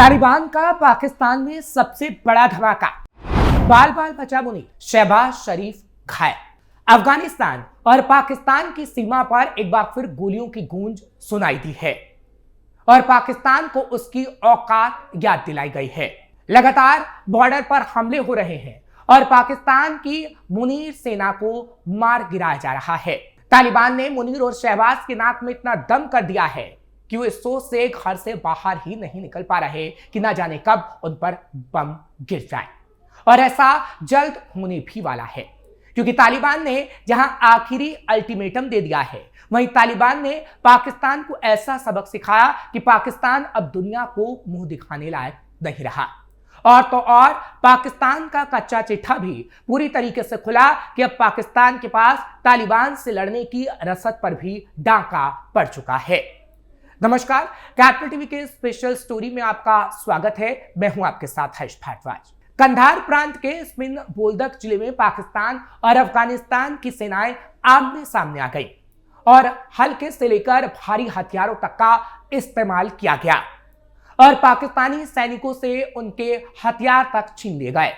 तालिबान का पाकिस्तान में सबसे बड़ा धमाका, बाल बाल बचा मुनीर, शहबाज शरीफ घायल। अफगानिस्तान और पाकिस्तान की सीमा पर एक बार फिर गोलियों की गूंज सुनाई दी है और पाकिस्तान को उसकी औकात याद दिलाई गई है। लगातार बॉर्डर पर हमले हो रहे हैं और पाकिस्तान की मुनीर सेना को मार गिराया जा रहा है। तालिबान ने मुनीर और शहबाज के नाक में इतना दम कर दिया है कि वो इस सोच से घर से बाहर ही नहीं निकल पा रहे कि ना जाने कब उन पर बम गिर जाए, और ऐसा जल्द होने भी वाला है, क्योंकि तालिबान ने जहां आखिरी अल्टीमेटम दे दिया है, वहीं तालिबान ने पाकिस्तान को ऐसा सबक सिखाया कि पाकिस्तान अब दुनिया को मुंह दिखाने लायक नहीं रहा। और तो और पाकिस्तान का कच्चा चिट्ठा भी पूरी तरीके से खुला कि अब पाकिस्तान के पास तालिबान से लड़ने की रसद पर भी डाका पड़ चुका है। नमस्कार, कैपिटल टीवी के स्पेशल स्टोरी में आपका स्वागत है। मैं हूं आपके साथ हर्ष भारद्वाज। कंधार प्रांत के स्पिन बोल्दक जिले में पाकिस्तान और अफगानिस्तान की सेनाएं आमने सामने आ गई और हल्के से लेकर भारी हथियारों तक का इस्तेमाल किया गया और पाकिस्तानी सैनिकों से उनके हथियार तक छीन लिए गए।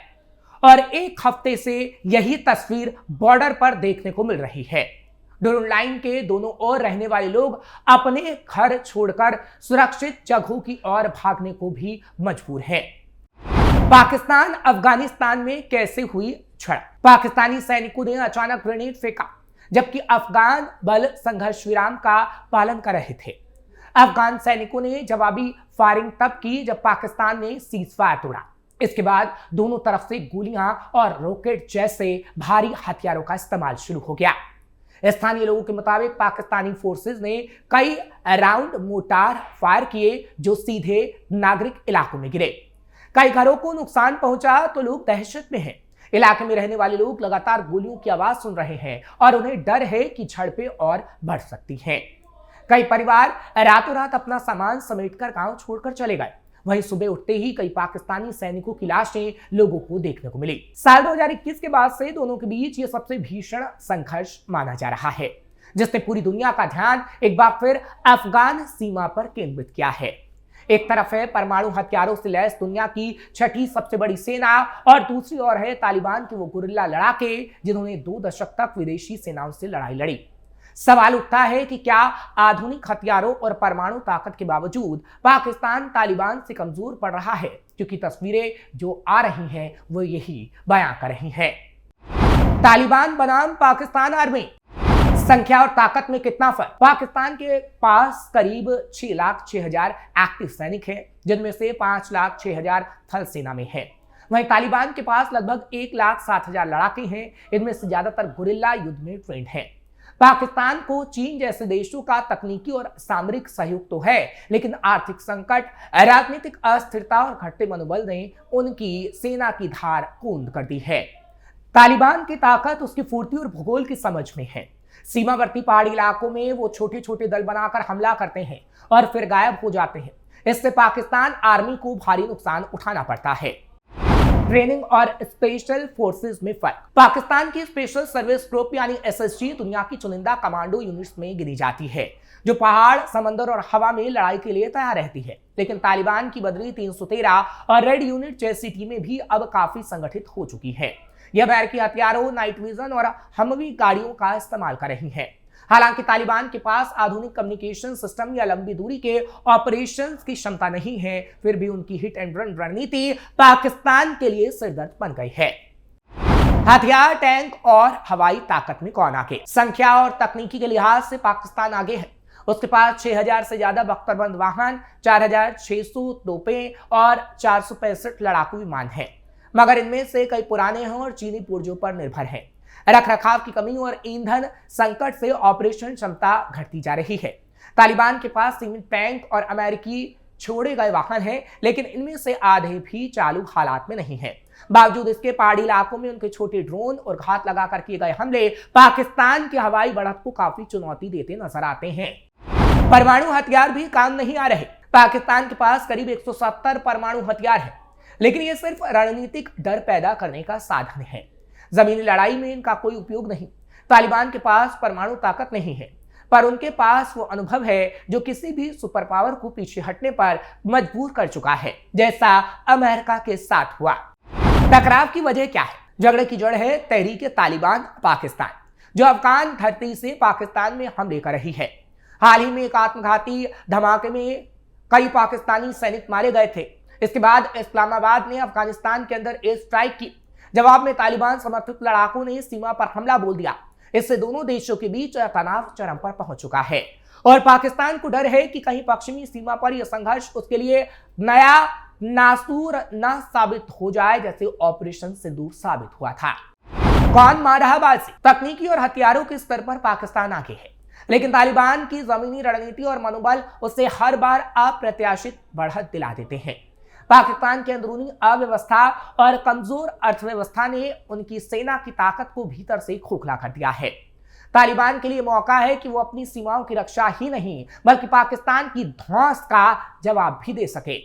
और एक हफ्ते से यही तस्वीर बॉर्डर पर देखने को मिल रही है। ड्रोन लाइन के दोनों ओर रहने वाले लोग अपने घर छोड़कर सुरक्षित जगहों की ओर भागने को भी मजबूर हैं। पाकिस्तान अफगानिस्तान में कैसे हुई झड़प? पाकिस्तानी सैनिकों ने अचानक ग्रेनेड फेंका जबकि अफगान बल संघर्ष विराम का पालन कर रहे थे। अफगान सैनिकों ने जवाबी फायरिंग तब की जब पाकिस्तान ने सीज फायर तोड़ा। इसके बाद दोनों तरफ से गोलियां और रॉकेट जैसे भारी हथियारों का इस्तेमाल शुरू हो गया। स्थानीय लोगों के मुताबिक पाकिस्तानी फोर्सेस ने कई राउंड मोर्टार फायर किए जो सीधे नागरिक इलाकों में गिरे। कई घरों को नुकसान पहुंचा तो लोग दहशत में हैं। इलाके में रहने वाले लोग लगातार गोलियों की आवाज सुन रहे हैं और उन्हें डर है कि झड़पें और बढ़ सकती हैं। कई परिवार रातों रात अपना सामान समेटकर गांव छोड़कर चले गए। वहीं सुबह उठते ही कई पाकिस्तानी सैनिकों की लाशें लोगों को देखने को मिली। साल 2021 के बाद से दोनों के बीच ये सबसे भीषण संघर्ष माना जा रहा है, जिसने पूरी दुनिया का ध्यान एक बार फिर अफगान सीमा पर केंद्रित किया है। एक तरफ है परमाणु हथियारों से लैस दुनिया की छठी सबसे बड़ी सेना और दूसरी ओर है तालिबान के वो गुरिल्ला लड़ाके जिन्होंने 2 दशक तक विदेशी सेनाओं से लड़ाई लड़ी। सवाल उठता है कि क्या आधुनिक हथियारों और परमाणु ताकत के बावजूद पाकिस्तान तालिबान से कमजोर पड़ रहा है, क्योंकि तस्वीरें जो आ रही हैं वो यही बयां कर रही हैं। तालिबान बनाम पाकिस्तान आर्मी, संख्या और ताकत में कितना फर्क? पाकिस्तान के पास करीब 6,06,000 एक्टिव सैनिक हैं, जिनमें से 5,06,000 थल सेना में हैं। वहीं तालिबान के पास लगभग 1,07,000 लड़ाके हैं। इनमें से ज्यादातर गुरिल्ला युद्ध में ट्रेंड हैं। पाकिस्तान को चीन जैसे देशों का तकनीकी और सामरिक सहयोग तो है, लेकिन आर्थिक संकट, राजनीतिक अस्थिरता और घटते मनोबल ने उनकी सेना की धार कूंद कर दी है। तालिबान की ताकत उसकी फुर्ती और भूगोल की समझ में है। सीमावर्ती पहाड़ी इलाकों में वो छोटे छोटे दल बनाकर हमला करते हैं और फिर गायब हो जाते हैं। इससे पाकिस्तान आर्मी को भारी नुकसान उठाना पड़ता है। ट्रेनिंग और स्पेशल फोर्सेस में फर्क। पाकिस्तान की स्पेशल सर्विस ग्रुप यानी एसएसजी दुनिया की चुनिंदा कमांडो यूनिट्स में गिनी जाती है, जो पहाड़, समंदर और हवा में लड़ाई के लिए तैयार रहती है। लेकिन तालिबान की बदरी 313 और रेड यूनिट जैसी टीमें भी अब काफी संगठित हो चुकी है। यह अमेरिकी हथियारों, नाइट विजन और हमवी गाड़ियों का इस्तेमाल कर रही है। हालांकि तालिबान के पास आधुनिक कम्युनिकेशन सिस्टम या लंबी दूरी के ऑपरेशंस की क्षमता नहीं है, फिर भी उनकी हिट एंड रन रणनीति पाकिस्तान के लिए सिरदर्द बन गई है। हथियार, टैंक और हवाई ताकत में कौन आगे? संख्या और तकनीकी के लिहाज से पाकिस्तान आगे है। उसके पास 6,000 से ज्यादा बख्तरबंद वाहन, 4,600 तोपें और 465 लड़ाकू विमान हैं, मगर इनमें से कई पुराने हैं और चीनी पुर्जों पर निर्भर हैं। रखरखाव की कमी और ईंधन संकट से ऑपरेशन क्षमता घटती जा रही है। तालिबान के पास सीमित टैंक और अमेरिकी छोड़े गए वाहन हैं, लेकिन इनमें से आधे भी चालू हालात में नहीं हैं। बावजूद इसके पहाड़ी इलाकों में उनके छोटे ड्रोन और घात लगाकर किए गए हमले पाकिस्तान की हवाई बढ़त को काफी चुनौती देते नजर आते हैं। परमाणु हथियार भी काम नहीं आ रहे। पाकिस्तान के पास करीब 170 परमाणु हथियार है, लेकिन ये सिर्फ रणनीतिक डर पैदा करने का साधन है। जमीनी लड़ाई में इनका कोई उपयोग नहीं। तालिबान के पास परमाणु ताकत नहीं है। पर उनके पास वो अनुभव है जो किसी भी सुपर पावर को पीछे हटने पर मजबूर कर चुका है, जैसा अमेरिका के साथ हुआ। टकराव की वजह क्या है? झगड़े की जड़ है तहरीक तालिबान पाकिस्तान, जो अफगान धरती से पाकिस्तान में हमले कर रही है। हाल ही में एक आत्मघाती धमाके में कई पाकिस्तानी सैनिक मारे गए थे। इसके बाद इस्लामाबाद ने अफगानिस्तान के अंदर एयर स्ट्राइक की। जवाब में तालिबान समर्थित लड़ाकों ने सीमा पर हमला बोल दिया। इससे दोनों देशों के बीच तनाव चरम पर पहुंच चुका है और पाकिस्तान को डर है कि कहीं पश्चिमी सीमा पर यह संघर्ष उसके लिए नया नासूर न साबित हो जाए, जैसे ऑपरेशन सिंदूर साबित हुआ था। कौन मार रहा बाजी? तकनीकी और हथियारों के स्तर पर पाकिस्तान आगे है, लेकिन तालिबान की जमीनी रणनीति और मनोबल उसे हर बार अप्रत्याशित बढ़त दिला देते हैं। पाकिस्तान की अंदरूनी अव्यवस्था और कमजोर अर्थव्यवस्था ने उनकी सेना की ताकत को भीतर से खोखला कर दिया है। तालिबान के लिए मौका है कि वो अपनी सीमाओं की रक्षा ही नहीं बल्कि पाकिस्तान की धौंस का जवाब भी दे सके।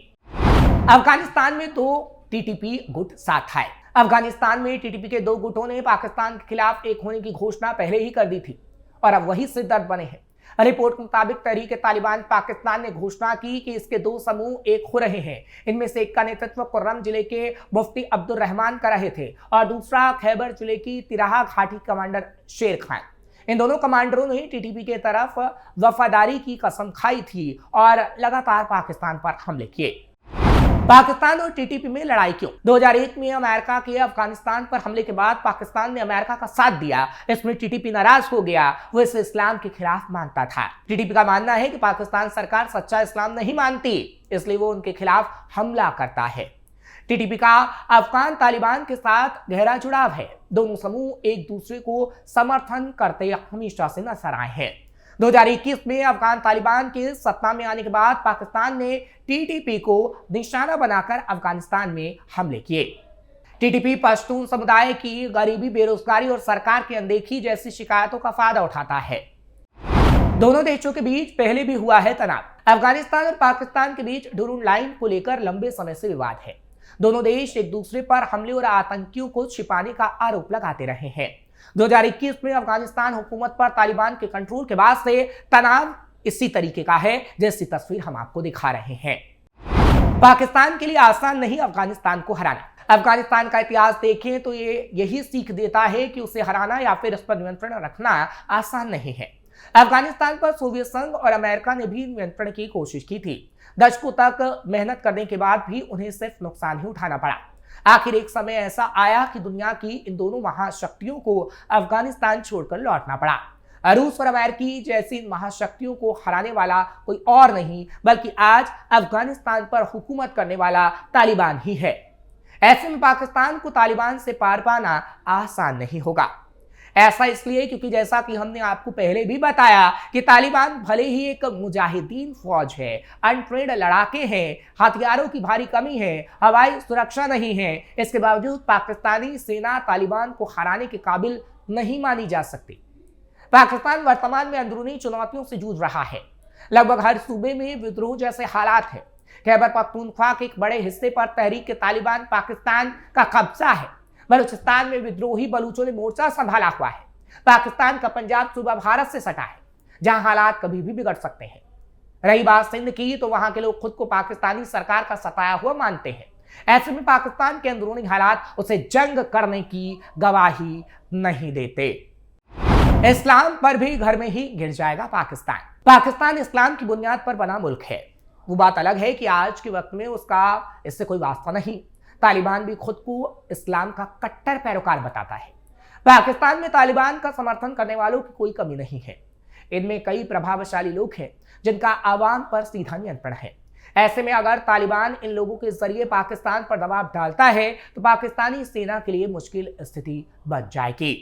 अफगानिस्तान में 2 टीटीपी गुट साथ आए। अफगानिस्तान में टीटीपी के 2 गुटों ने पाकिस्तान के खिलाफ एक होने की घोषणा पहले ही कर दी थी और अब वही सिरदर्द बने हैं। रिपोर्ट के मुताबिक तहरीक तालिबान पाकिस्तान ने घोषणा की कि इसके 2 समूह एक हो रहे हैं। इनमें से एक का नेतृत्व कुर्रम जिले के मुफ्ती अब्दुल रहमान कर रहे थे और दूसरा खैबर जिले की तिराहा घाटी कमांडर शेर खान। इन दोनों कमांडरों ने टीटीपी के तरफ वफादारी की कसम खाई थी और लगातार पाकिस्तान पर हमले किए। पाकिस्तान और टीटीपी में लड़ाई क्यों? 2001 में अमेरिका के अफगानिस्तान पर हमले के बाद पाकिस्तान ने अमेरिका का साथ दिया। इसमें टीटीपी नाराज हो गया, वो इसे इस्लाम के खिलाफ मानता था। टीटीपी का मानना है कि पाकिस्तान सरकार सच्चा इस्लाम नहीं मानती, इसलिए वो उनके खिलाफ हमला करता है। टीटीपी का अफगान तालिबान के साथ गहरा जुड़ाव है। दोनों समूह एक दूसरे को समर्थन करते हमेशा से नजर आए हैं। 2021 में अफगान तालिबान के सत्ता में आने के बाद पाकिस्तान ने टीटीपी को निशाना बनाकर अफगानिस्तान में हमले किए। टीटीपी पश्तून समुदाय की गरीबी, बेरोजगारी और सरकार की अनदेखी जैसी शिकायतों का फायदा उठाता है। दोनों देशों के बीच पहले भी हुआ है तनाव। अफगानिस्तान और पाकिस्तान के बीच डुरून लाइन को लेकर लंबे समय से विवाद है। दोनों देश एक दूसरे पर हमले और आतंकियों को छिपाने का आरोप लगाते रहे हैं। 2021 में अफगानिस्तान हुकूमत पर तालिबान के कंट्रोल के बाद से तनाव इसी तरीके का है जैसी तस्वीर हम आपको दिखा रहे हैं। पाकिस्तान के लिए आसान नहीं अफगानिस्तान को हराना। अफगानिस्तान का इतिहास देखें तो ये यही सीख देता है कि उसे हराना या फिर इस पर नियंत्रण रखना आसान नहीं है। अफगानिस्तान पर सोवियत संघ और अमेरिका ने भी नियंत्रण की कोशिश की थी। दशकों तक मेहनत करने के बाद भी उन्हें सिर्फ नुकसान ही उठाना पड़ा। आखिर एक समय ऐसा आया कि दुनिया की इन दोनों महाशक्तियों को अफगानिस्तान छोड़कर लौटना पड़ा। रूस और अमेरिकी जैसी महाशक्तियों को हराने वाला कोई और नहीं बल्कि आज अफगानिस्तान पर हुकूमत करने वाला तालिबान ही है। ऐसे में पाकिस्तान को तालिबान से पार पाना आसान नहीं होगा। ऐसा इसलिए क्योंकि जैसा कि हमने आपको पहले भी बताया कि तालिबान भले ही एक मुजाहिदीन फौज है, अनट्रेंड लड़ाके हैं, हथियारों की भारी कमी है, हवाई सुरक्षा नहीं है, इसके बावजूद पाकिस्तानी सेना तालिबान को हराने के काबिल नहीं मानी जा सकती। पाकिस्तान वर्तमान में अंदरूनी चुनौतियों से जूझ रहा है। लगभग हर सूबे में विद्रोह जैसे हालात है। खैबर पख्तूनख्वा के एक बड़े हिस्से पर तहरीक तालिबान पाकिस्तान का कब्जा है। बलूचिस्तान में विद्रोही बलूचों ने मोर्चा संभाला हुआ है। पाकिस्तान का पंजाब सूबा भारत से सटा है, जहां हालात कभी भी बिगड़ सकते हैं। रही बात सिंध की, तो वहां के लोग खुद को पाकिस्तानी सरकार का सताया हुआ मानते हैं। ऐसे में पाकिस्तान के अंदरूनी हालात उसे जंग करने की गवाही नहीं देते। इस्लाम पर भी घर में ही गिर जाएगा पाकिस्तान। पाकिस्तान इस्लाम की बुनियाद पर बना मुल्क है। वो बात अलग है कि आज के वक्त में उसका इससे कोई वास्ता नहीं। तालिबान भी खुद को इस्लाम का कट्टर पैरोकार बताता है। पाकिस्तान में तालिबान का समर्थन करने वालों की कोई कमी नहीं है। इनमें कई प्रभावशाली लोग हैं जिनका आवाम पर सीधा नियंत्रण है। ऐसे में अगर तालिबान इन लोगों के जरिए पाकिस्तान पर दबाव डालता है तो पाकिस्तानी सेना के लिए मुश्किल स्थिति बन जाएगी।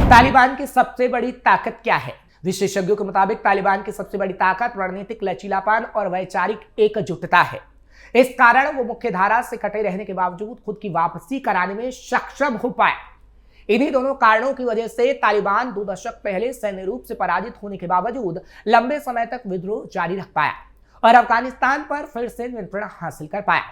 तालिबान की सबसे बड़ी ताकत क्या है? विशेषज्ञों के मुताबिक तालिबान की सबसे बड़ी ताकत रणनीतिक लचीलापन और वैचारिक एकजुटता है। इस कारण वो मुख्य धारा से कटे रहने के बावजूद खुद की वापसी कराने में सक्षम हो पाए। इन्हीं दोनों कारणों की वजह से तालिबान 2 दशक पहले सैन्य रूप से पराजित होने के बावजूद लंबे समय तक विद्रोह जारी रख पाया और अफगानिस्तान पर फिर से नियंत्रण हासिल कर पाया।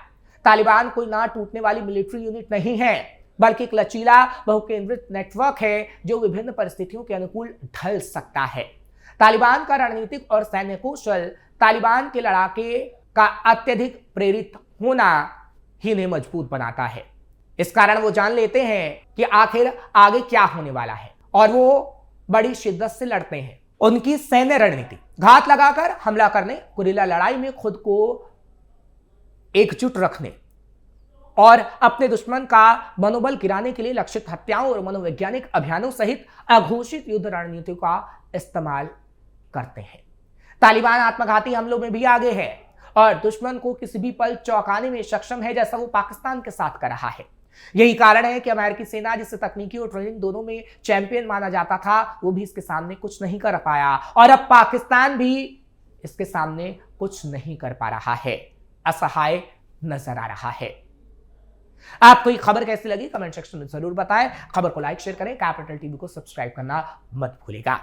तालिबान कोई ना टूटने वाली मिलिट्री यूनिट नहीं है, बल्कि एक लचीला बहुकेंद्रित नेटवर्क है जो विभिन्न परिस्थितियों के अनुकूल ढल सकता है। तालिबान का रणनीतिक और सैन्य कौशल, तालिबान के लड़ाके का अत्यधिक प्रेरित होना ही इन्हें मजबूत बनाता है। इस कारण वो जान लेते हैं कि आखिर आगे क्या होने वाला है और वो बड़ी शिद्दत से लड़ते हैं। उनकी सैन्य रणनीति घात लगाकर हमला करने, गुरिल्ला लड़ाई में खुद को एकजुट रखने और अपने दुश्मन का मनोबल गिराने के लिए लक्षित हत्याओं और मनोवैज्ञानिक अभियानों सहित अघोषित युद्ध रणनीतियों का इस्तेमाल करते हैं। तालिबान आत्मघाती हमलों में भी आगे है और दुश्मन को किसी भी पल चौंकाने में सक्षम है, जैसा वो पाकिस्तान के साथ कर रहा है। यही कारण है कि अमेरिकी सेना, जिसे तकनीकी और ट्रेनिंग दोनों में चैंपियन माना जाता था, वो भी इसके सामने कुछ नहीं कर पाया और अब पाकिस्तान भी इसके सामने कुछ नहीं कर पा रहा है, असहाय नजर आ रहा है। आपको ये खबर कैसी लगी कमेंट सेक्शन में जरूर बताएं। खबर को लाइक शेयर करें, कैपिटल टीवी को सब्सक्राइब करना मत भूलिएगा।